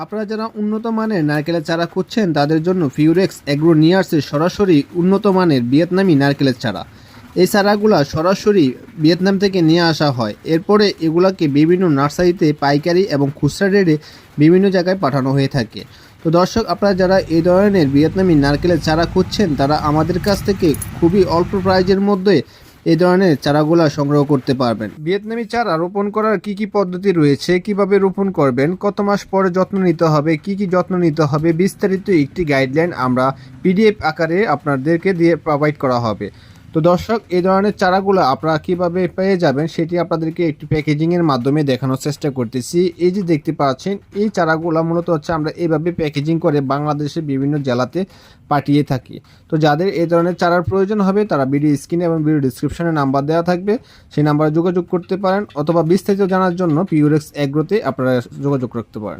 আপনারা যারা উন্নত মানের নারকেলের চারা খুঁজছেন তাদের জন্য ফিউরেক্স এগ্রো নিয়ে আসছে সরাসরি উন্নত মানের ভিয়েতনামি নারকেলের চারা। এই চারাগুলা সরাসরি ভিয়েতনাম থেকে নিয়ে আসা হয়, এরপরে এগুলাকে বিভিন্ন নার্সারিতে পাইকারি এবং খুচরা রেটে বিভিন্ন জায়গায় পাঠানো হয়ে থাকে। তো দর্শক, আপনারা যারা এই ধরনের ভিয়েতনামি নারকেলের চারা খুঁজছেন তারা আমাদের কাছ থেকে খুবই অল্প প্রাইজের মধ্যে এই ধরনের চারাগুলা সংগ্রহ করতে পারবেন। ভিয়েতনামি চারা রোপণ করার কি পদ্ধতি রয়েছে, কিভাবে রোপণ করবেন, কত মাস পরে যত্ন নিতে হবে, কি যত্ন নিতে হবে, বিস্তারিত একটি গাইডলাইন আমরা পিডিএফ আকারে আপনাদেরকে দিয়ে প্রোভাইড করা হবে। তো দর্শক, এই ধরনের চারাগুলো আপনারা কিভাবে পেয়ে যাবেন সেটি আপনাদেরকে একটি প্যাকেজিংয়ের মাধ্যমে দেখানোর চেষ্টা করতেছি। এই যে দেখতে পাচ্ছেন, এই চারাগুলো মূলত হচ্ছে আমরা এইভাবে প্যাকেজিং করে বাংলাদেশের বিভিন্ন জেলাতে পাঠিয়ে থাকি। তো যাদের এই ধরনের চারার প্রয়োজন হবে তারা ভিডিও স্ক্রিনে এবং ভিডিও ডিসক্রিপশনে নাম্বার দেওয়া থাকবে, সেই নাম্বারে যোগাযোগ করতে পারেন, অথবা বিস্তারিত জানার জন্য ফিউরেক্স এগ্রোতে আপনারা যোগাযোগ রাখতে পারেন।